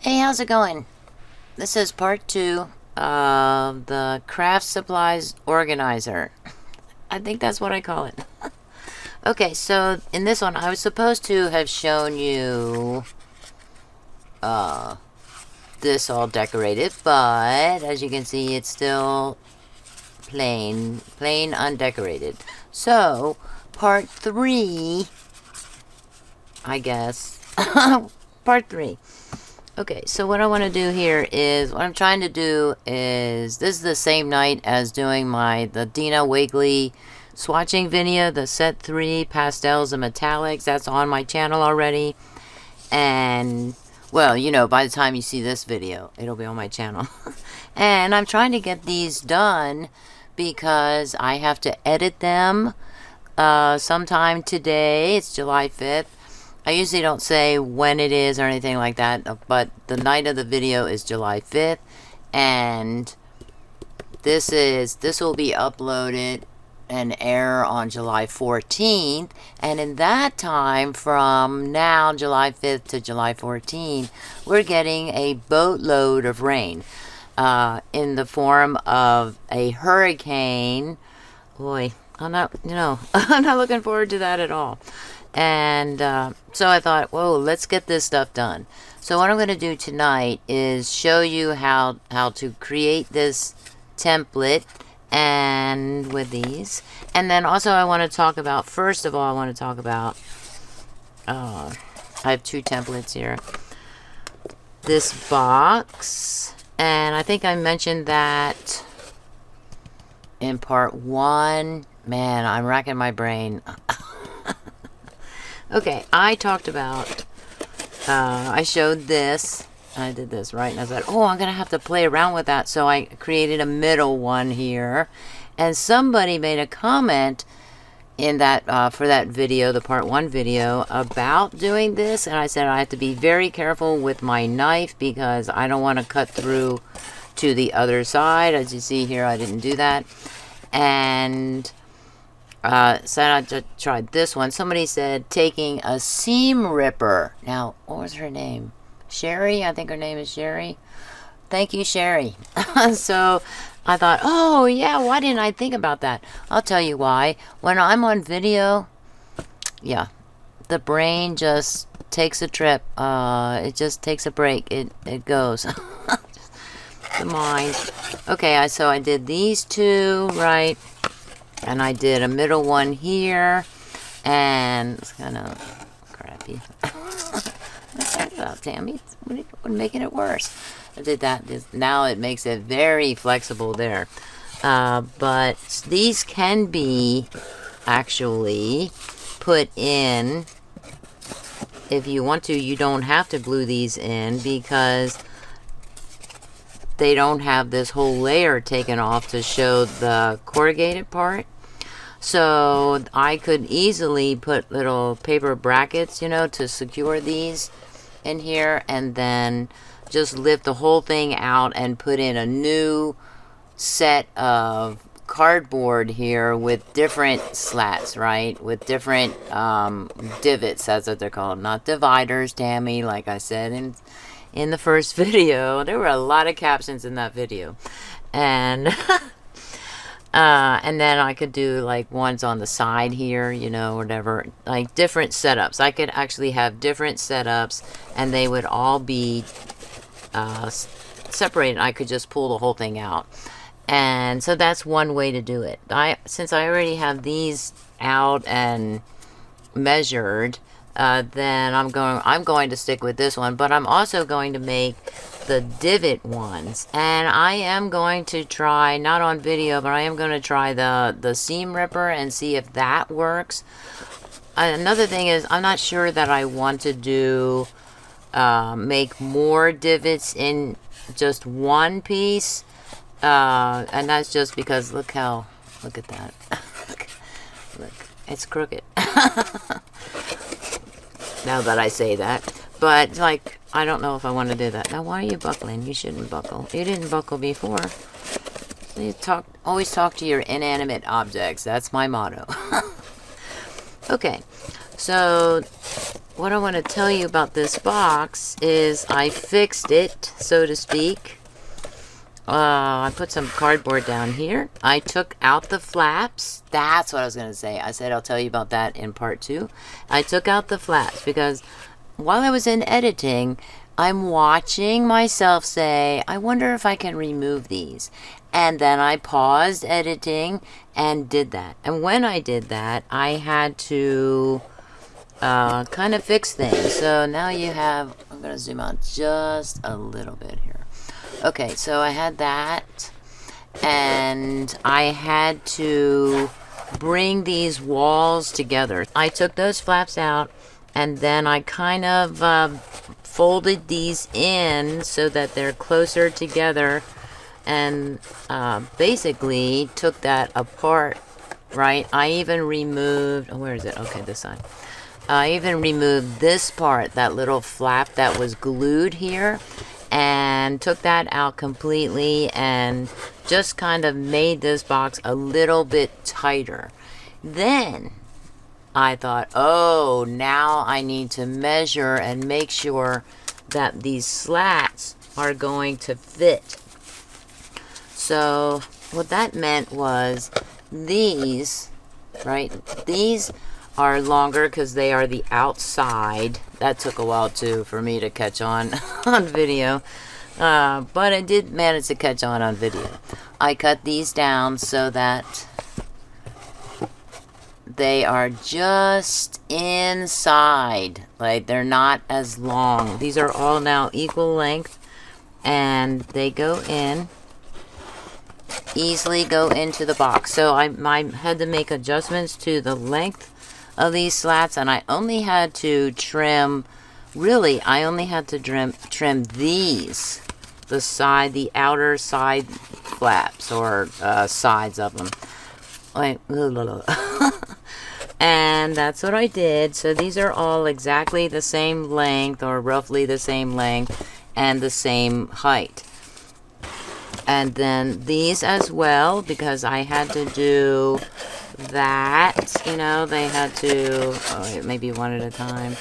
Hey, how's it going? This is part 2 of the craft supplies organizer. I think that's what I call it. Okay, so in this one, I was supposed to have shown you this all decorated, but as you can see, it's still plain undecorated. So, part 3, I guess. Part 3. Okay, so what I want to do here is, what I'm trying to do is, this is the same night as doing the Dina Wiggly swatching video, the set 3 pastels and metallics. That's on my channel already. And, well, you know, by the time you see this video, it'll be on my channel. And I'm trying to get these done because I have to edit them sometime today. It's July 5th. I usually don't say when it is or anything like that, but the night of the video is July 5th, and this will be uploaded and air on July 14th, and in that time, from now, July 5th to July 14th, we're getting a boatload of rain in the form of a hurricane. Boy, I'm not looking forward to that at all. And so I thought, whoa, let's get this stuff done. So what I'm going to do tonight is show you how to create this template and with these. And then also I want to talk about, first of all, I want to talk about, I have 2 templates here. This box, and I think I mentioned that in part 1. Man, I'm racking my brain. Okay, I talked about, I showed this, I did this, right? And I said, oh, I'm going to have to play around with that. So I created a middle one here. And somebody made a comment in that, for that video, the part 1 video, about doing this. And I said I have to be very careful with my knife because I don't want to cut through to the other side. As you see here, I didn't do that. And so I just tried this one. Somebody said taking a seam ripper. Now, what was her name? Ceri? I think her name is Ceri. Thank you, Ceri. So I thought, oh yeah, why didn't I think about that? I'll tell you why. When I'm on video, yeah, the brain just takes a trip. It just takes a break. It goes. The mind. Okay, so I did these 2, right? And I did a middle one here, and it's kind of crappy. What's that about, Tammy? What making it worse? I did that. Now it makes it very flexible there. But these can be actually put in, if you want to. You don't have to glue these in because they don't have this whole layer taken off to show the corrugated part. So I could easily put little paper brackets, you know, to secure these in here, and then just lift the whole thing out and put in a new set of cardboard here with different slats, right? With different divots, that's what they're called. Not dividers, Tammy, like I said in the first video. There were a lot of captions in that video. And and then I could do like ones on the side here, you know, whatever, like different setups. I could actually have different setups and they would all be separated. I could just pull the whole thing out. And so that's one way to do it. Since I already have these out and measured, then I'm going to stick with this one, but I'm also going to make the divot ones, and I am going to try, not on video, but I am going to try the seam ripper and see if that works. Another thing is, I'm not sure that I want to do make more divots in just one piece, and that's just because look at that. Look, it's crooked. Now that I say that. But, like, I don't know if I want to do that. Now, why are you buckling? You shouldn't buckle. You didn't buckle before. You always talk to your inanimate objects. That's my motto. Okay. So, what I want to tell you about this box is I fixed it, so to speak. I put some cardboard down here. I took out the flaps. That's what I was going to say. I said I'll tell you about that in part 2. I took out the flaps because while I was in editing, I'm watching myself say, I wonder if I can remove these. And then I paused editing and did that. And when I did that, I had to kind of fix things. So now you have, I'm going to zoom out just a little bit here. Okay, so I had that, and I had to bring these walls together. I took those flaps out, and then I kind of folded these in so that they're closer together, and basically took that apart, right? I even removed, oh, where is it? Okay, this side. I even removed this part, that little flap that was glued here, and took that out completely and just kind of made this box a little bit tighter. Then I thought, oh, now I need to measure and make sure that these slats are going to fit. So what that meant was these, right, these are longer because they are the outside. That took a while too for me to catch on on video, but I did manage to catch on video. I cut these down so that they are just inside, like they're not as long. These are all now equal length, and they go in, easily go into the box. So I had to make adjustments to the length of these slats, and I only had to trim, really, I only had to trim these, the outer side flaps, or sides of them. Like, and that's what I did. So these are all exactly the same length, or roughly the same length, and the same height. And then these as well, because I had to do that, you know, they had to, maybe one at a time.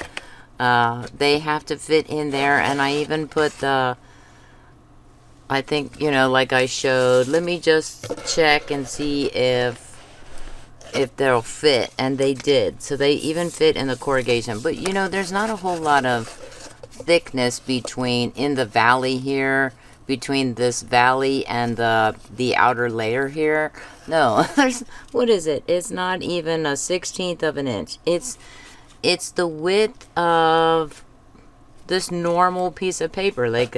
They have to fit in there, and I even put the, I think, you know, like I showed, let me just check and see if they'll fit, and they did. So they even fit in the corrugation, but you know, there's not a whole lot of thickness in the valley here, between this valley and the outer layer here. No, there's, what is it? It's not even a 1/16 of an inch. It's the width of this normal piece of paper. Like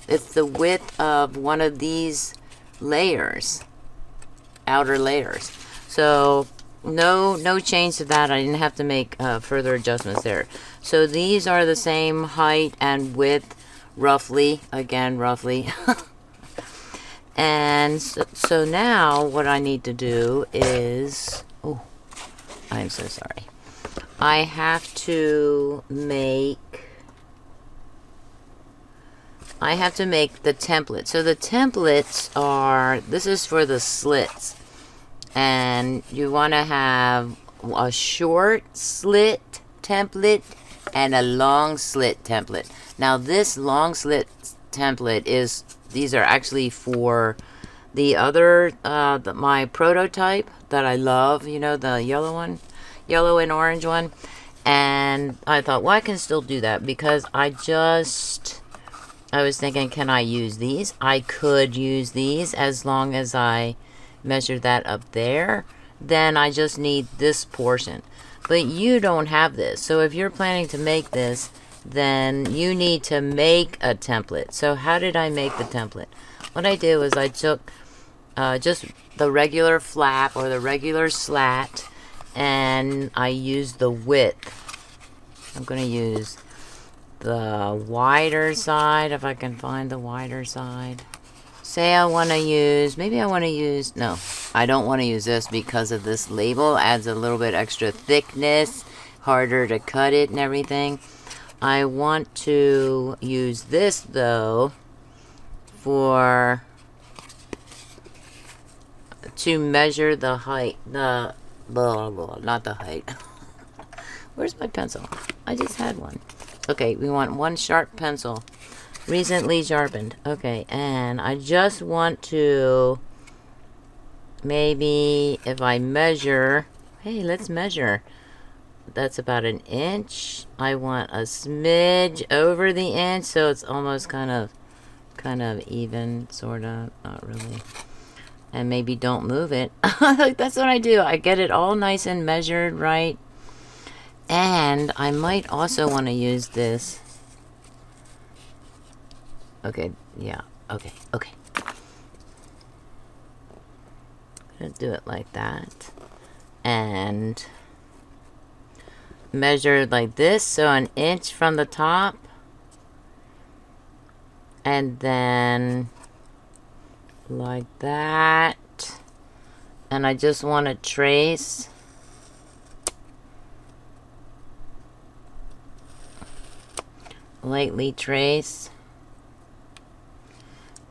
it's the width of one of these layers, outer layers. So no change to that. I didn't have to make further adjustments there. So these are the same height and width, roughly, again, roughly. And so now what I need to do is, oh, I'm so sorry. I have to make the template. So the templates are, this is for the slits. And you want to have a short slit template and a long slit template. Now this long slit template is, these are actually for the other, my prototype that I love, you know, the yellow one, yellow and orange one. And I thought, well, I can still do that because I was thinking, can I use these? I could use these as long as I measure that up there. Then I just need this portion. But you don't have this. So if you're planning to make this, then you need to make a template. So how did I make the template? What I did was I took just the regular flap or the regular slat, and I used the width. I'm going to use the wider side, if I can find the wider side. Say I want to use, maybe I want to use, no, I don't want to use this because of this label. Adds a little bit extra thickness, harder to cut it and everything. I want to use this though to measure the height, not the height. Where's my pencil? I just had one. Okay, we want one sharp pencil. Recently sharpened. Okay, and I just want to... Maybe if I measure... Hey, let's measure. That's about 1 inch. I want a smidge over the inch, so it's almost kind of even, sort of. Not really. And maybe don't move it. That's what I do. I get it all nice and measured, right? And I might also want to use this. Okay, yeah. Okay. Gonna do it like that. And measure like this, so 1 inch from the top. And then like that. And I just want to trace. Lightly trace.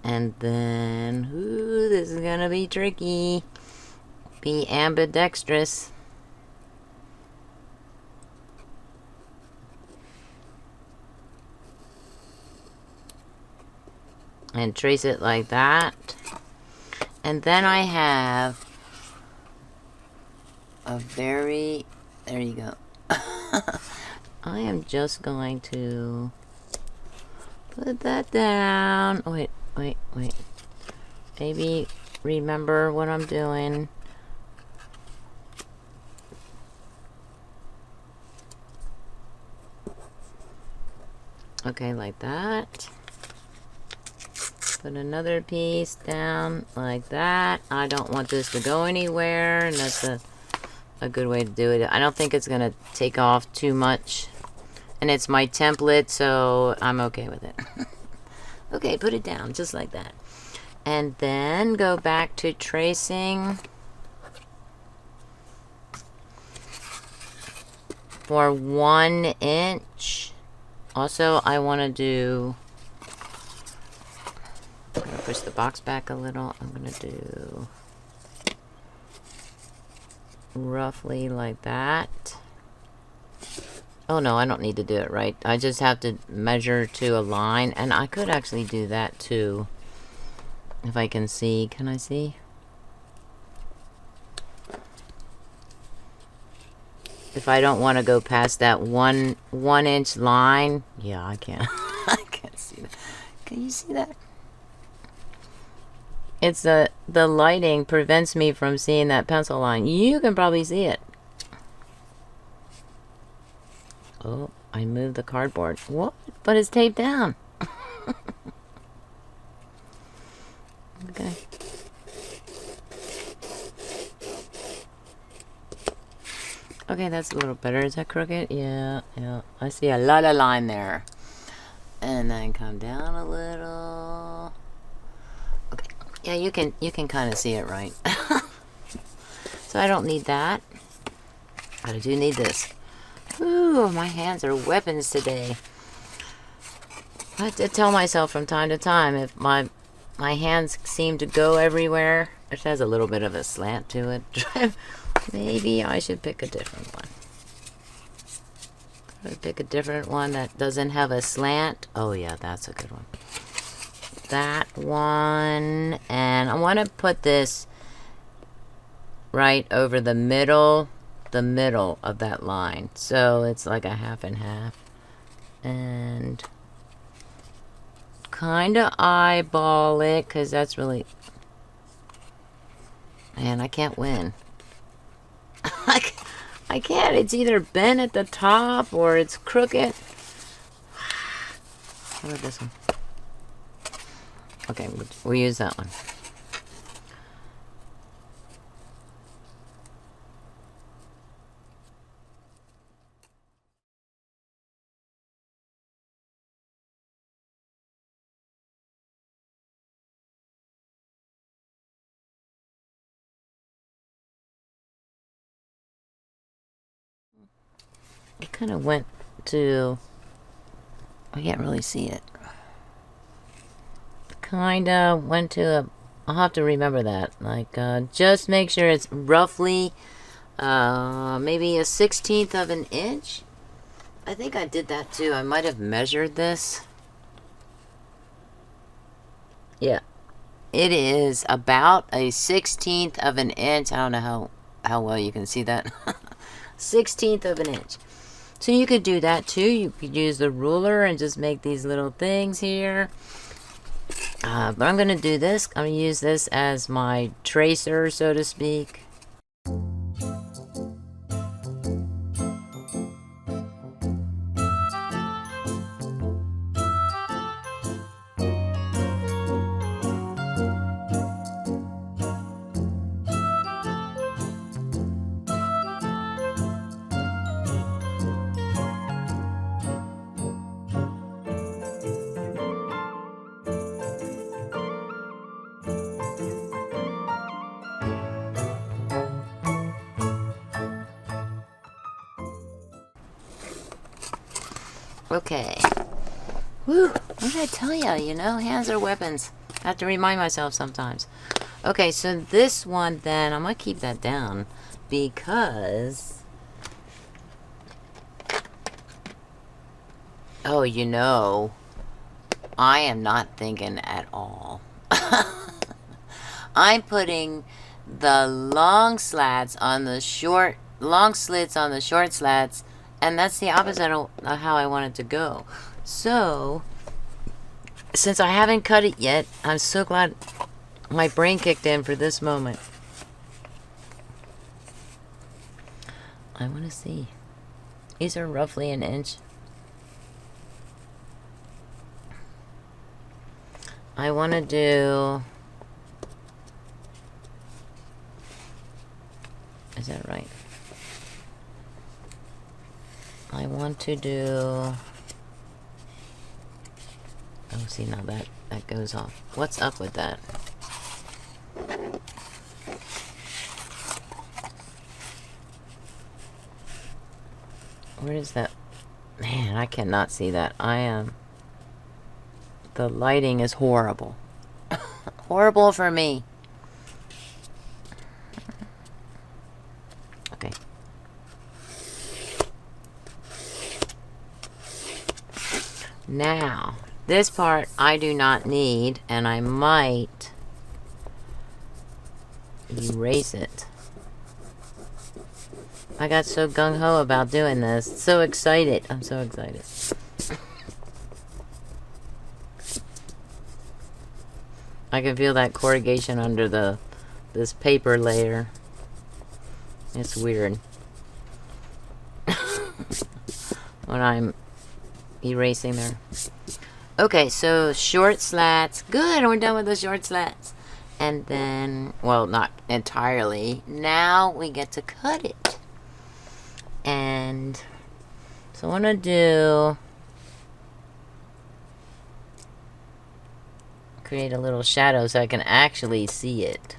And then, ooh, this is gonna be tricky. Be ambidextrous. And trace it like that. And then I have a very... There you go. I am just going to put that down. Oh, wait. Maybe remember what I'm doing. Okay, like that. Put another piece down like that. I don't want this to go anywhere, and that's a good way to do it. I don't think it's gonna take off too much, and it's my template, so I'm okay with it. Okay, put it down just like that, and then go back to tracing for 1 inch. Also, I want to do... I'm going to push the box back a little. I'm going to do roughly like that. Oh no, I don't need to do it right. I just have to measure to a line. And I could actually do that too. If I can see. Can I see? If I don't want to go past that one inch line. Yeah, I can't. I can't see that. Can you see that? It's the lighting prevents me from seeing that pencil line. You can probably see it. Oh, I moved the cardboard. What? But it's taped down. Okay. Okay, that's a little better. Is that crooked? Yeah. I see a lot of line there. And then come down a little. Okay. Yeah, you can kind of see it, right? So I don't need that. But I do need this. Ooh, my hands are weapons today. I have to tell myself from time to time if my hands seem to go everywhere. It has a little bit of a slant to it. Maybe I should pick a different one. Pick a different one that doesn't have a slant. Oh yeah, that's a good one. That one. And I want to put this right over the middle of that line. So it's like a half and half. And kind of eyeball it, because that's really... Man, I can't win. I can't. It's either bent at the top or it's crooked. How about this one? Okay, we'll use that one. It kind of went to... I can't really see it. Kind of went to a... I'll have to remember that. Like, just make sure it's roughly maybe a 1/16 of an inch. I think I did that too. I might have measured this. Yeah. It is about a 1/16 of an inch. I don't know how well you can see that. 1/16 of an inch. So you could do that too. You could use the ruler and just make these little things here. But I'm going to do this. I'm going to use this as my tracer, so to speak. Okay. Whew. What did I tell you? You know, hands are weapons. I have to remind myself sometimes. Okay, so this one then, I'm going to keep that down because... Oh, you know, I am not thinking at all. I'm putting the long slats on the short, long slits on the short slats, and that's the opposite of how I want it to go. So, since I haven't cut it yet, I'm so glad my brain kicked in for this moment. I want to see. These are roughly an inch. I want to do... Is that right? I want to do... Oh, see, now that goes off. What's up with that? Where is that? Man, I cannot see that. I am... The lighting is horrible. Horrible for me. Okay. Now, this part I do not need, and I might erase it. I got so gung-ho about doing this. So excited. I'm so excited. I can feel that corrugation under this paper layer. It's weird. When I'm erasing there. Okay, so short slats. Good, we're done with the short slats. And then, well, not entirely. Now we get to cut it. And so I want to do... Create a little shadow so I can actually see it.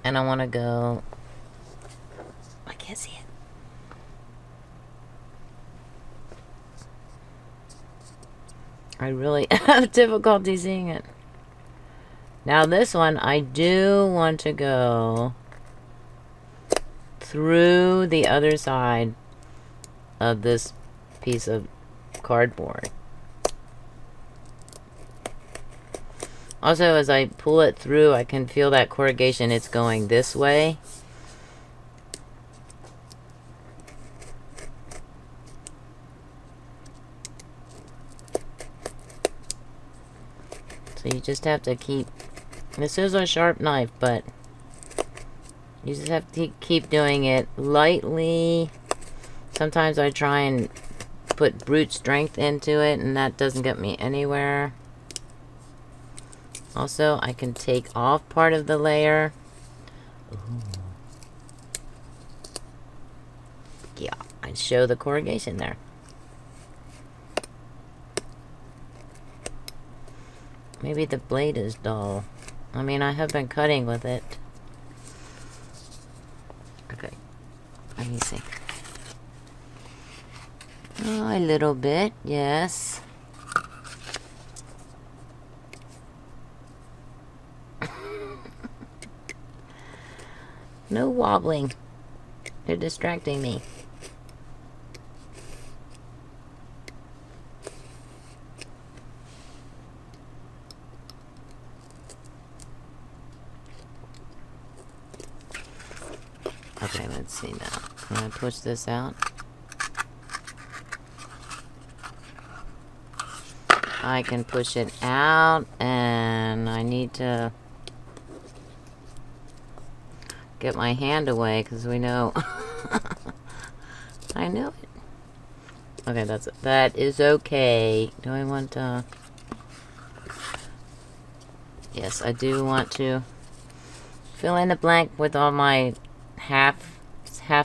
And I want to go... I can't see it. I really have difficulty seeing it. Now this one, I do want to go through the other side of this piece of cardboard. Also, as I pull it through, I can feel that corrugation. It's going this way. So you just have to keep... This is a sharp knife, but you just have to keep doing it lightly. Sometimes I try and put brute strength into it, and that doesn't get me anywhere. Also, I can take off part of the layer. Ooh. Yeah, I show the corrugation there. Maybe the blade is dull. I mean, I have been cutting with it. Okay, let me see. Oh, a little bit, yes. No wobbling. They're distracting me. Okay, let's see now. Can I push this out? I can push it out, and I need to get my hand away because we know. I know it. Okay, that is okay. Do I want to? Yes, I do want to fill in the blank with all my half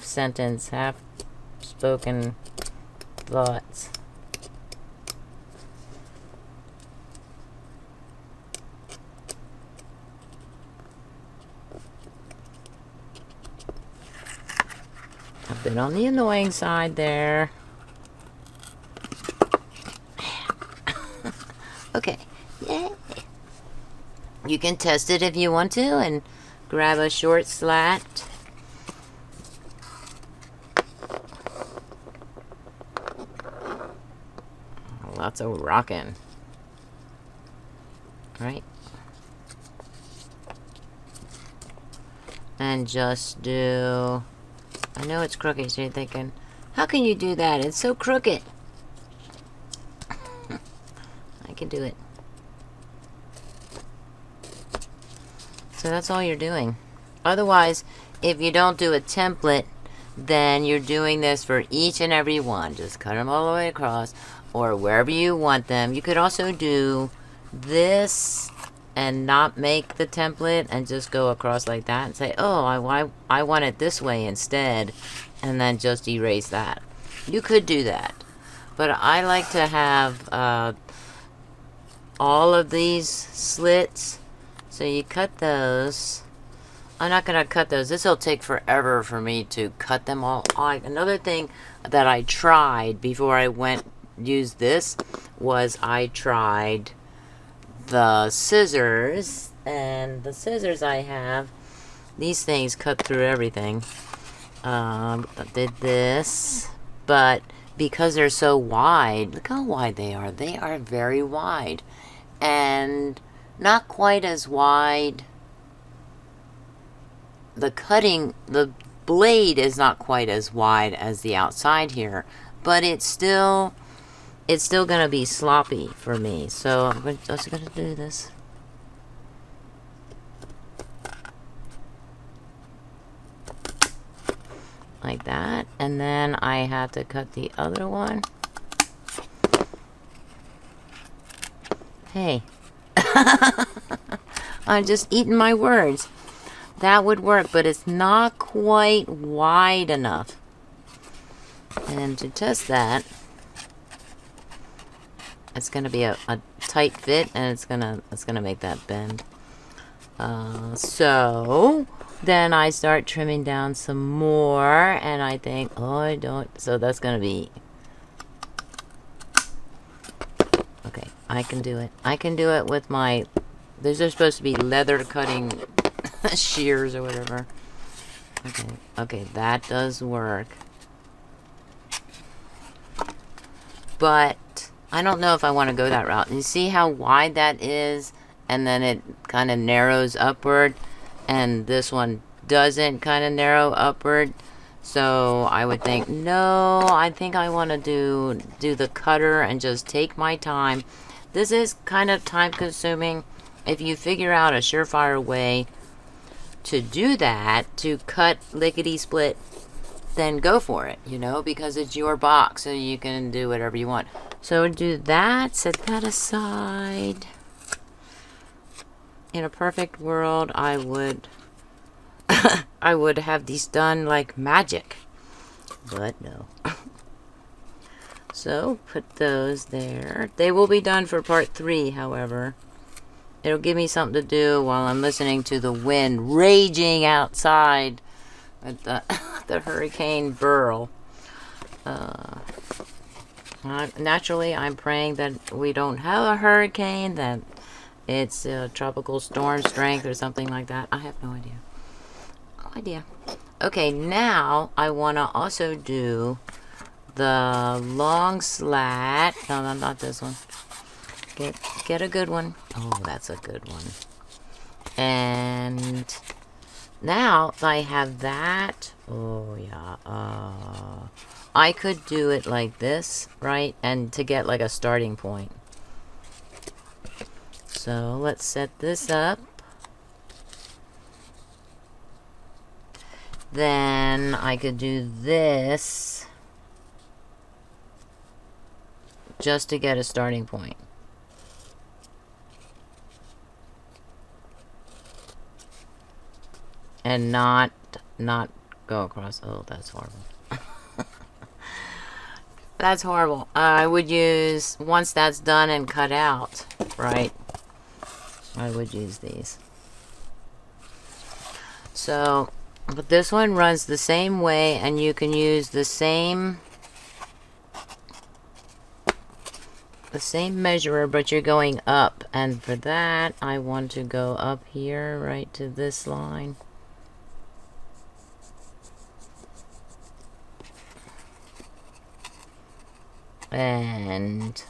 sentence, half spoken thoughts. A bit on the annoying side there. Okay, yay. You can test it if you want to and grab a short slat. Lots of rocking. Right? And just do... I know it's crooked, so you're thinking, how can you do that? It's so crooked. I can do it. So that's all you're doing. Otherwise, if you don't do a template, then you're doing this for each and every one. Just cut them all the way across, or wherever you want them. You could also do this and not make the template and just go across like that and say, oh, I want it this way instead, and then just erase that. You could do that. But I like to have all of these slits. So you cut those. I'm not going to cut those. This will take forever for me to cut them all. Another thing that I tried before I used this was I tried the scissors. And the scissors I have, these things cut through everything. I did this. But because they're so wide, look how wide they are. They are very wide. And not quite as wide. The blade is not quite as wide as the outside here, but it's still gonna be sloppy for me. So I'm just gonna do this. Like that, and then I have to cut the other one. Hey. I'm just eating my words. That would work, but it's not quite wide enough. And to test that, it's gonna be a tight fit, and it's gonna make that bend. So then I start trimming down some more, and I think, oh, I don't. So that's gonna be. Okay, I can do it. I can do it with my. These are supposed to be leather cutting shears or whatever. Okay, that does work. But I don't know if I want to go that route. You see how wide that is? And then it kind of narrows upward. And this one doesn't kind of narrow upward. So I would think, no, I think I want to do the cutter and just take my time. This is kind of time consuming. If you figure out a surefire way to do that, to cut lickety-split, then go for it, you know, because it's your box, so you can do whatever you want. So do that, set that aside. In a perfect world, I would I would have these done like magic, but no. So put those there. They will be done for part 3, however. It'll give me something to do while I'm listening to the wind raging outside at the Hurricane Burl. Naturally, I'm praying that we don't have a hurricane, that it's a tropical storm strength or something like that. I have no idea. No idea. Okay, now I want to also do the long slat. No, no, not this one. Get a good one. Oh, that's a good one. And now I have that. Oh, yeah. I could do it like this, right? And to get like a starting point. So let's set this up. Then I could do this just to get a starting point. And not go across. Oh, that's horrible. That's horrible. I would use, once that's done and cut out, right, I would use these. So, but this one runs the same way, and you can use the same measurer, but you're going up. And for that, I want to go up here, right to this line. And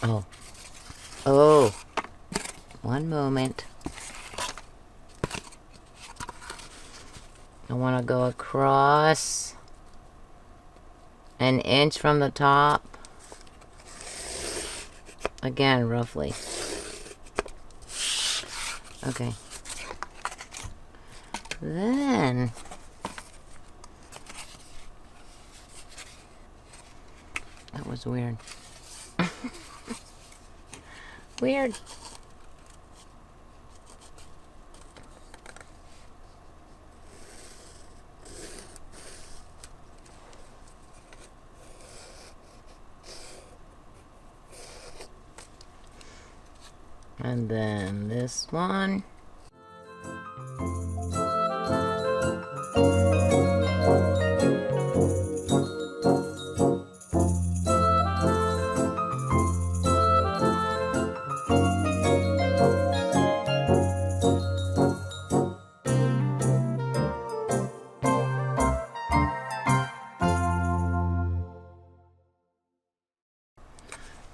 oh, one moment. I want to go across an inch from the top. Again, roughly. Okay. Then that was weird. Weird. And then this one.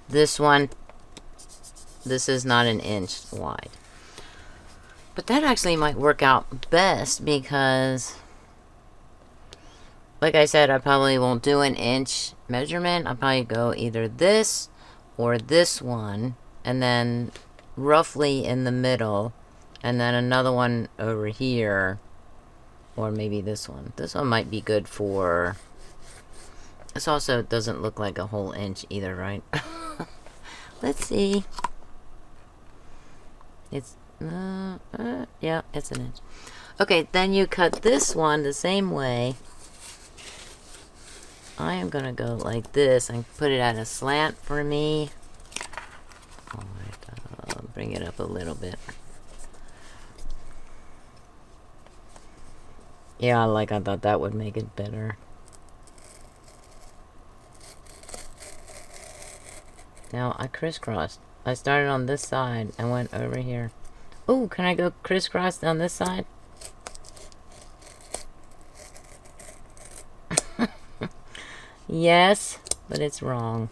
This one, this is not an inch wide. But that actually might work out best because, like I said, I probably won't do an inch measurement. I'll probably go either this or this one, and then roughly in the middle, and then another one over here, or maybe this one. This one might be good for... This also doesn't look like a whole inch either, right? Let's see. It's, yeah, it's an inch. Okay, then you cut this one the same way. I am gonna go like this and put it at a slant for me. I'll bring it up a little bit. Yeah, like I thought that would make it better. Now I crisscrossed. I started on this side and went over here. Oh, can I go crisscross down this side? Yes, but it's wrong.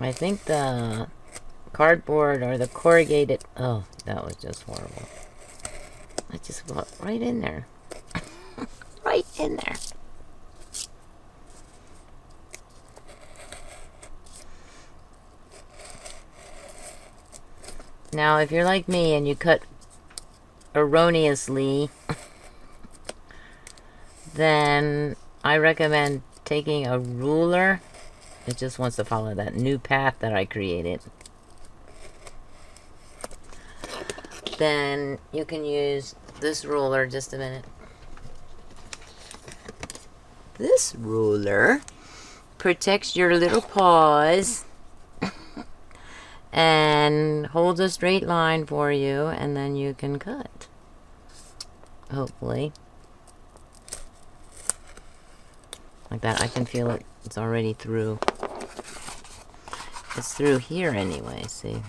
I think the cardboard or the corrugated... Oh, that was just horrible. I just got right in there. Right in there. Now, if you're like me and you cut erroneously, then I recommend taking a ruler. It just wants to follow that new path that I created. Then you can use this ruler. Just a minute. This ruler protects your little paws and holds a straight line for you, and then you can cut. Hopefully. Like that. I can feel it. It's already through. It's through here anyway. See?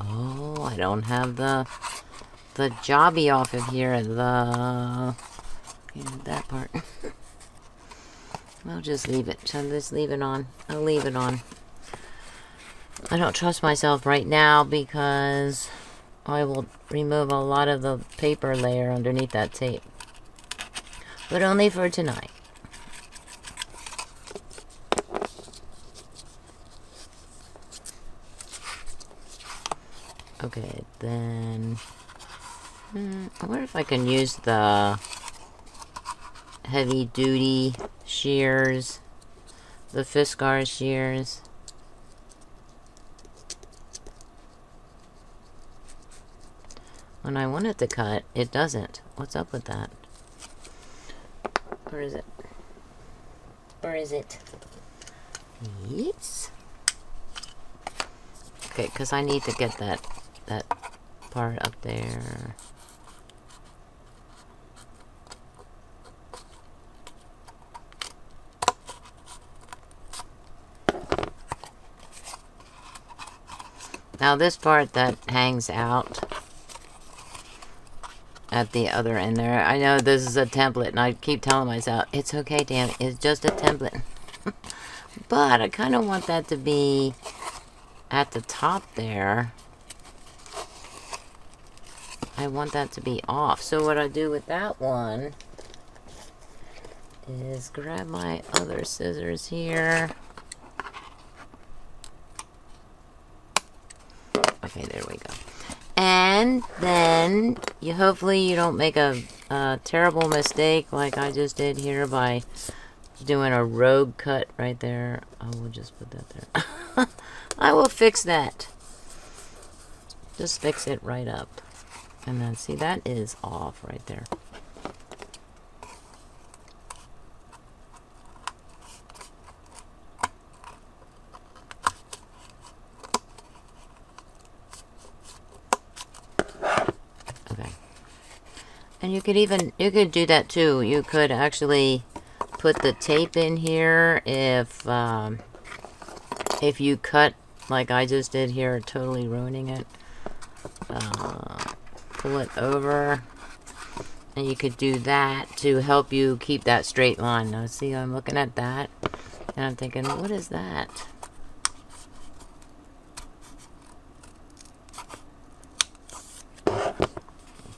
Oh, I don't have the jobby off of here. That part. I'll just leave it. I'll just leave it on. I'll leave it on. I don't trust myself right now because I will remove a lot of the paper layer underneath that tape. But only for tonight. Okay, then... I wonder if I can use the heavy-duty shears. The Fiskars shears. When I want it to cut, it doesn't. What's up with that? Where is it? Where is it? Yes. Okay, because I need to get that part up there. Now this part that hangs out at the other end there, I know this is a template and I keep telling myself, it's okay, damn it, it's just a template. But I kind of want that to be at the top there. I want that to be off. So what I do with that one is grab my other scissors here. Okay, there we go. And then hopefully you don't make a terrible mistake like I just did here by doing a rogue cut right there. I will just put that there. I will fix that. Just fix it right up. And then see, that is off right there. Okay. And you could do that too. You could actually put the tape in here if you cut like I just did here, totally ruining it. Pull it over, and you could do that to help you keep that straight line. Now see, I'm looking at that and I'm thinking, what is that?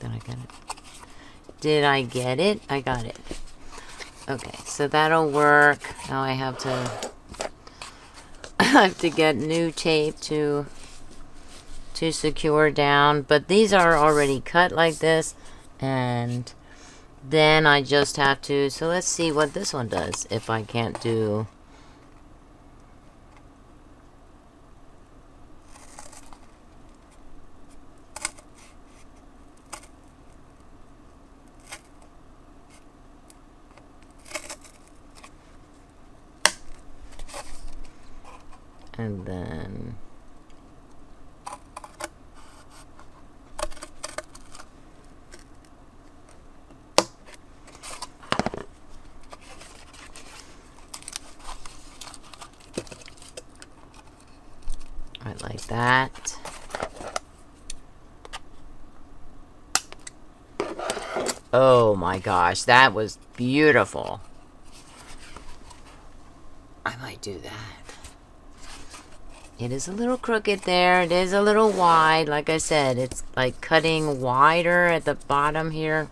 Did I get it? Did I get it? I got it. Okay, so that'll work. Now I have to get new tape to secure down, but these are already cut like this, and then I just have to, so let's see what this one does if I can't do. And then right like that. Oh my gosh, that was beautiful. I might do that. It is a little crooked there. It is a little wide. Like I said, it's like cutting wider at the bottom here.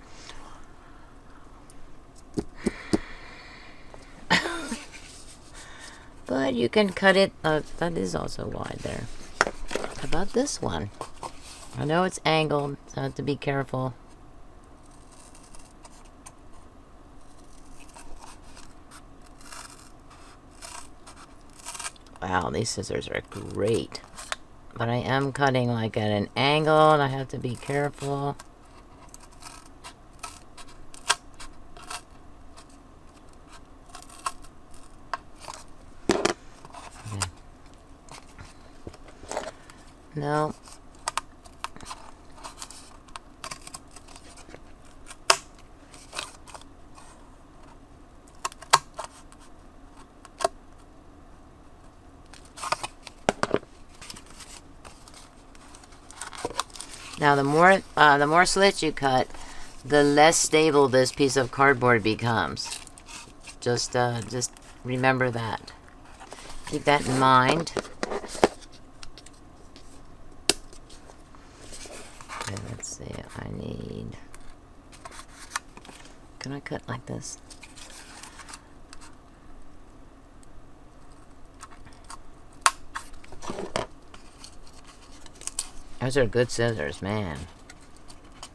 But you can cut it. That is also wide there. How about this one? I know it's angled, so I have to be careful. Wow, these scissors are great. But I am cutting like at an angle, and I have to be careful. No. Now the more slits you cut, the less stable this piece of cardboard becomes. Just remember that. Keep that in mind. Okay, let's see. I need. Can I cut like this? Those are good scissors, man.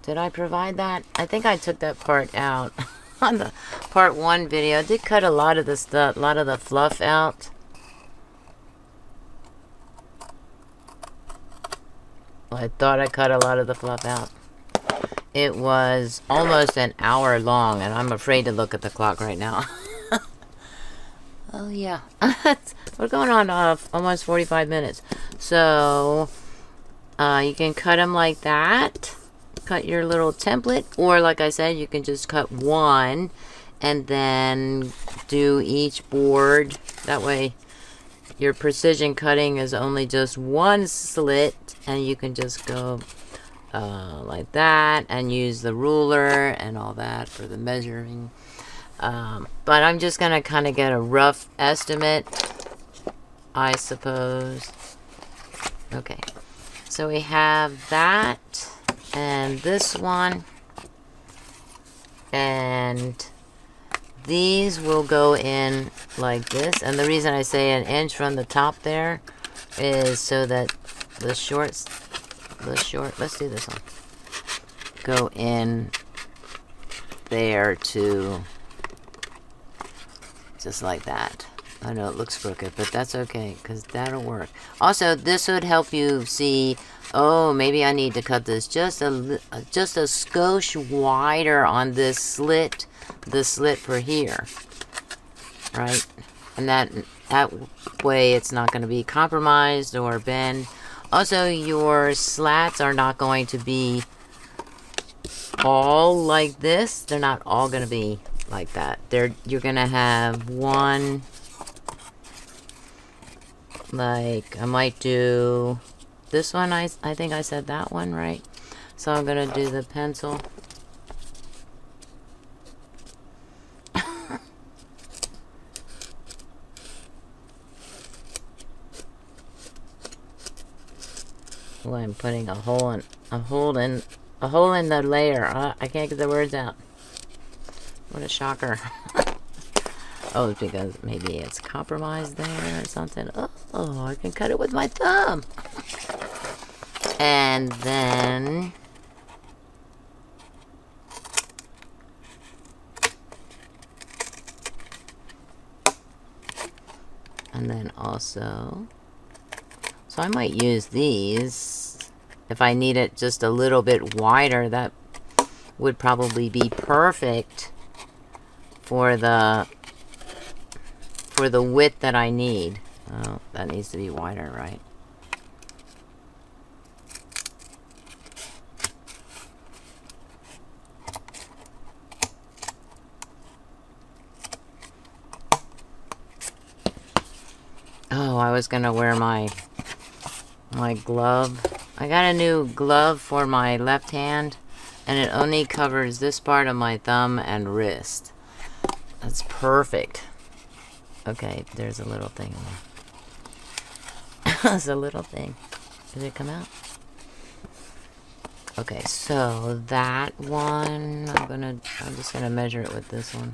Did I provide that? I think I took that part out on the part 1 video. I did cut a lot of the stuff, a lot of the fluff out. Well, I thought I cut a lot of the fluff out. It was almost an hour long, and I'm afraid to look at the clock right now. Oh yeah, we're going on almost 45 minutes. So you can cut them like that. Cut your little template, or like I said, you can just cut one and then do each board. That way your precision cutting is only just one slit, and you can just go like that and use the ruler and all that for the measuring. But I'm just gonna kind of get a rough estimate, I suppose. Okay, so we have that and this one, and these will go in like this. And the reason I say an inch from the top there is so that the short, let's do this one, go in there too, just like that. I know it looks crooked, but that's okay, because that'll work. Also, this would help you see, oh, maybe I need to cut this just a skosh wider on this slit, the slit for here, right? And that way it's not going to be compromised or bend. Also, your slats are not going to be all like this. They're not all going to be like that. You're going to have one, like, I might do this one. I think I said that one, right? So I'm going to do the pencil. Oh, I'm putting a hole in the layer. I can't get the words out. What a shocker. Oh, it's because maybe it's compromised there or something. Oh, I can cut it with my thumb. And then also, so I might use these if I need it just a little bit wider. That would probably be perfect for the width that I need. Oh, that needs to be wider, right? Oh, I was gonna wear my glove. I got a new glove for my left hand, and it only covers this part of my thumb and wrist. That's perfect. Okay, there's a little thing in there. There's a little thing. Did it come out? Okay, so that one, I'm just gonna measure it with this one.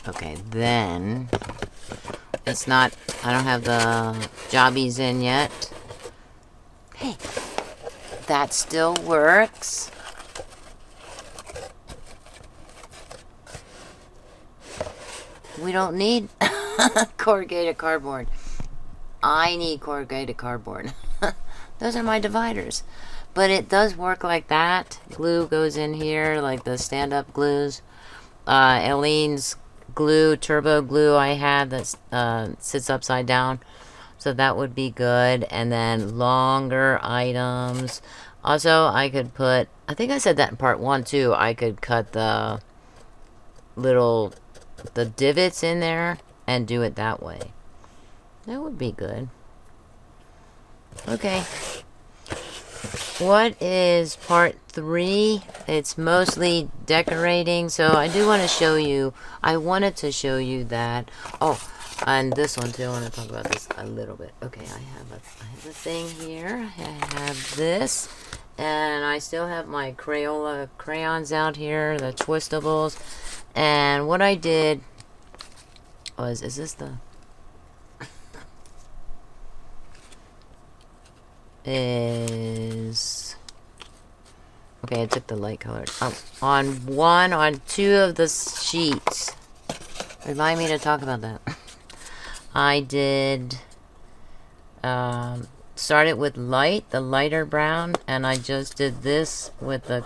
Okay, then it's not, I don't have the jobbies in yet. Hey, that still works. we don't need corrugated cardboard. I need corrugated cardboard. Those are my dividers. But it does work like that. Glue goes in here, like the stand-up glues. Eileen's glue, turbo glue I have that sits upside down. So that would be good. And then longer items. Also, I could put, I think I said that in part 1 too. I could cut the divots in there and do it that way. That would be good. Okay. What is part 3? It's mostly decorating. So I do want to show you, I wanted to show you that. Oh, and this one too. I want to talk about this a little bit. Okay, I have a thing here. I have this. And I still have my Crayola crayons out here, the Twistables. And what I did was, is this the... is... Okay, I took the light colored. On 2 of the sheets. Remind me to talk about that. I did... started with the lighter brown, and I just did this with the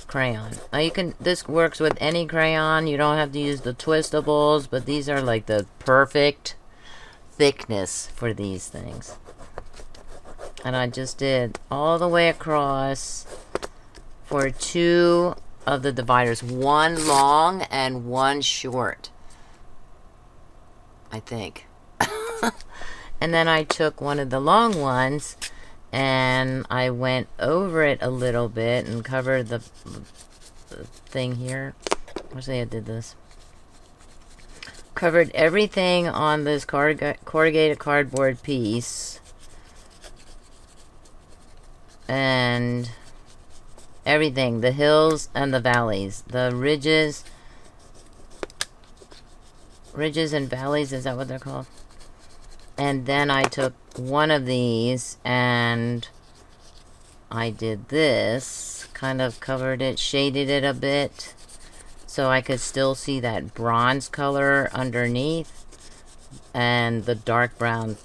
crayon. Now this works with any crayon. You don't have to use the Twistables, but these are like the perfect thickness for these things. And I just did all the way across for 2 of the dividers. 1 long and 1 short, I think. And then I took one of the long ones and I went over it a little bit and covered the thing here. Actually, I did this. Covered everything on this corrugated cardboard piece. And everything. The hills and the valleys. The ridges. Ridges and valleys, is that what they're called? And then I took one of these and I did this, kind of covered it, shaded it a bit so I could still see that bronze color underneath and the dark brown.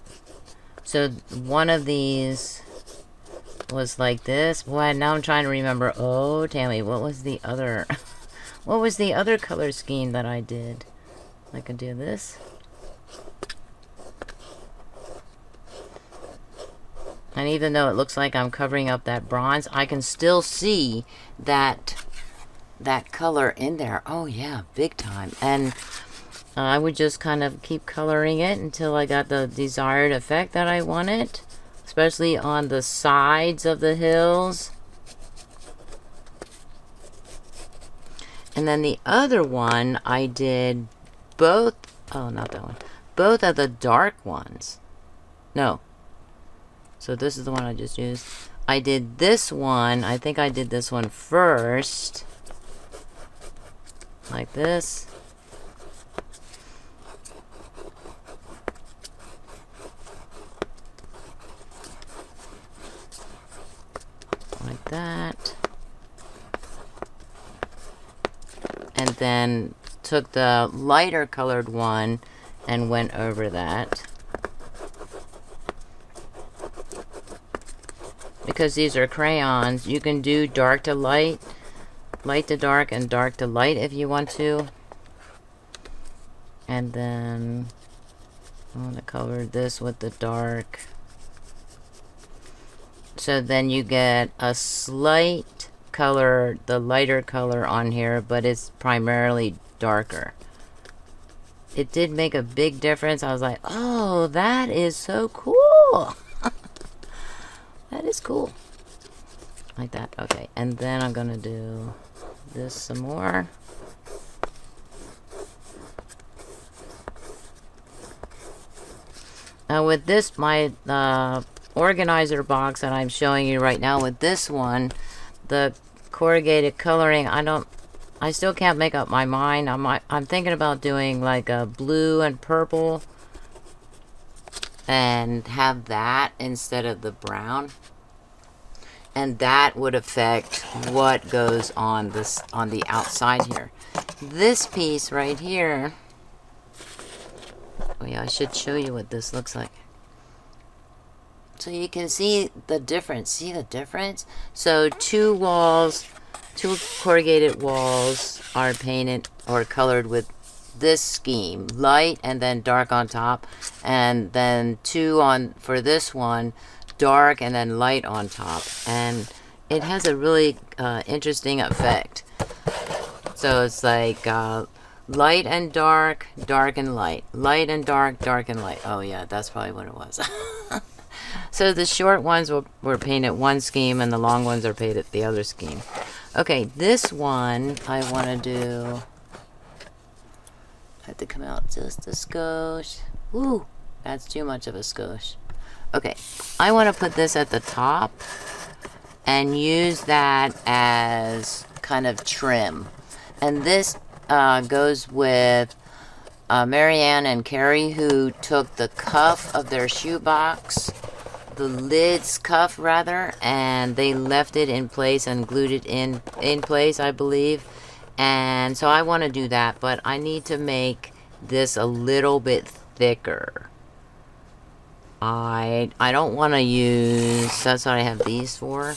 So one of these was like this. Boy, now I'm trying to remember. Oh, Tammy, what was the other what was the other color scheme that I did? I could do this. And even though it looks like I'm covering up that bronze, I can still see that color in there. Oh yeah, big time. And I would just kind of keep coloring it until I got the desired effect that I wanted, especially on the sides of the hills. And then the other one, I did both, oh, not that one, both of the dark ones. No. So this is the one I just used. I did this one. I think I did this one first. Like this. Like that. And then took the lighter colored one and went over that. Because these are crayons, you can do dark to light, light to dark, and dark to light if you want to. And then I'm going to cover this with the dark. So then you get a slight color, the lighter color on here, but it's primarily darker. It did make a big difference. I was like, oh, that is so cool. That is cool. Like that. Okay. And then I'm going to do this some more. Now with this, my organizer box that I'm showing you right now, with this one, the corrugated coloring, I still can't make up my mind. I'm thinking about doing like a blue and purple and have that instead of the brown, and that would affect what goes on this on the outside here. This piece right here, Oh yeah, I should show you what this looks like. So you can see the difference. See the difference? So two corrugated walls are painted or colored with this scheme, light and then dark on top, and then two on for this one, dark and then light on top, and it has a really interesting effect. So it's like light and dark, dark and light, light and dark, dark and light. Oh yeah, that's probably what it was. So the short ones were painted one scheme and the long ones are painted the other scheme. Okay, this one I want to do. I have to come out just a skosh. Woo, that's too much of a skosh. Okay, I want to put this at the top and use that as kind of trim. And this goes with Marianne and Ceri, who took the cuff of their shoebox, the lid's cuff rather, and they left it in place and glued it in place, I believe. And so I want to do that, but I need to make this a little bit thicker. I don't want to use, that's what I have these for.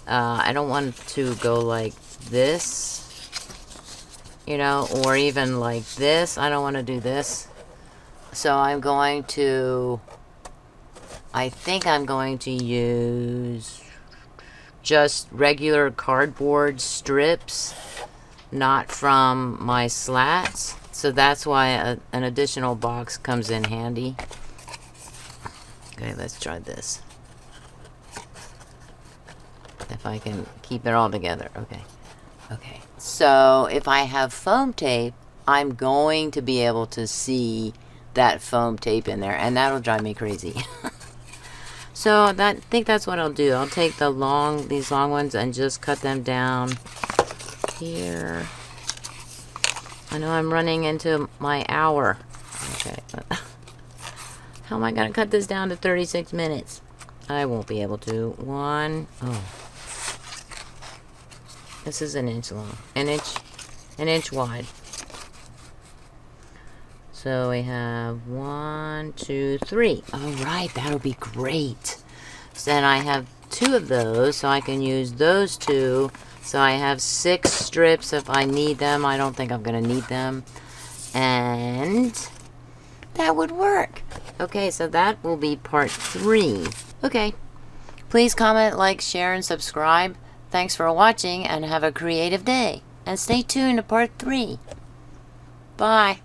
I don't want to go like this, you know, or even like this. I don't want to do this. So I'm going to, I think I'm going to use just regular cardboard strips, not from my slats. So that's why an additional box comes in handy. Okay, let's try this. If I can keep it all together. Okay. Okay. So if I have foam tape, I'm going to be able to see that foam tape in there, and that'll drive me crazy. So I think that's what I'll do. I'll take these long ones and just cut them down here. I know I'm running into my hour. Okay. How am I going to cut this down to 36 minutes? I won't be able to. Oh. This is an inch long. An inch wide. So we have 1, 2, 3. All right, that'll be great. So then I have 2 of those, so I can use those 2. So I have 6 strips if I need them. I don't think I'm going to need them. And that would work. Okay, so that will be part 3. Okay. Please comment, like, share, and subscribe. Thanks for watching, and have a creative day. And stay tuned to part 3. Bye.